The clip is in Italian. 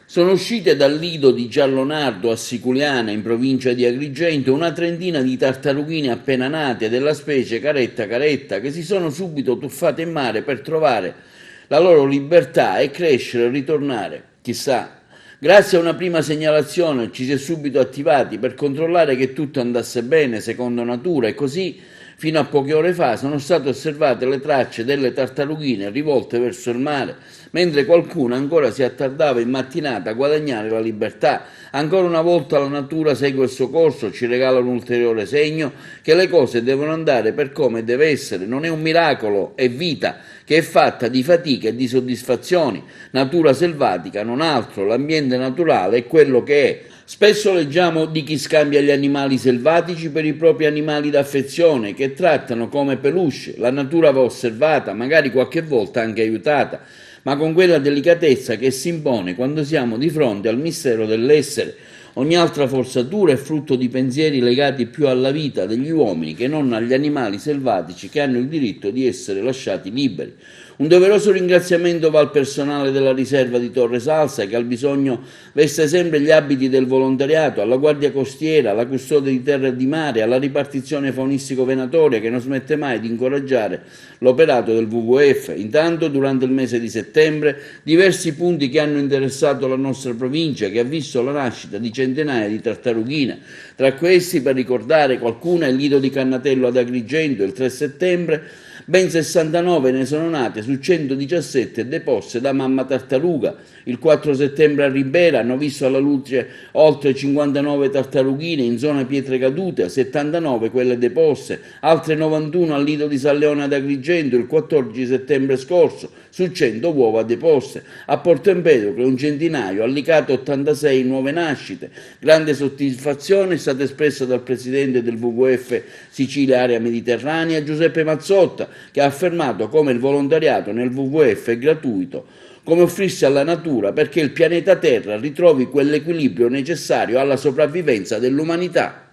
Sono uscite dal lido di Giallonardo a Siculiana, in provincia di Agrigento, una trentina di tartarughine appena nate della specie caretta caretta che si sono subito tuffate in mare per trovare la loro libertà e crescere e ritornare. Chissà, grazie a una prima segnalazione ci si è subito attivati per controllare che tutto andasse bene secondo natura e così fino a poche ore fa sono state osservate le tracce delle tartarughine rivolte verso il mare, mentre qualcuno ancora si attardava in mattinata a guadagnare la libertà. Ancora una volta la natura segue il suo corso, ci regala un ulteriore segno che le cose devono andare per come deve essere. Non è un miracolo, è vita che è fatta di fatica e di soddisfazioni. Natura selvatica, non altro, l'ambiente naturale è quello che è. Spesso leggiamo di chi scambia gli animali selvatici per i propri animali d'affezione, che trattano come peluche. La natura va osservata, magari qualche volta anche aiutata, ma con quella delicatezza che si impone quando siamo di fronte al mistero dell'essere. Ogni altra forzatura è frutto di pensieri legati più alla vita degli uomini che non agli animali selvatici che hanno il diritto di essere lasciati liberi. Un doveroso ringraziamento va al personale della riserva di Torre Salsa che al bisogno veste sempre gli abiti del volontariato, alla guardia costiera, alla custode di terra e di mare, alla ripartizione faunistico-venatoria che non smette mai di incoraggiare l'operato del WWF. Intanto, durante il mese di settembre, diversi punti che hanno interessato la nostra provincia, che ha visto la nascita di centinaia di tartarughine. Tra questi, per ricordare qualcuna, il lido di Cannatello ad Agrigento il 3 settembre, ben 69 ne sono nate su 117 deposte da mamma tartaruga. Il 4 settembre a Ribera hanno visto alla luce oltre 59 tartarughine in zona Pietre Cadute, 79 quelle deposte, altre 91 al lido di San Leone ad Agrigento il 14 settembre scorso su 100 uova deposte. A Porto Empedocle un centinaio, a Licata 86 nuove nascite. Grande soddisfazione è stata espressa dal presidente del WWF Sicilia Area Mediterranea, Giuseppe Mazzotta, che ha affermato come il volontariato nel WWF è gratuito, come offrirsi alla natura perché il pianeta Terra ritrovi quell'equilibrio necessario alla sopravvivenza dell'umanità.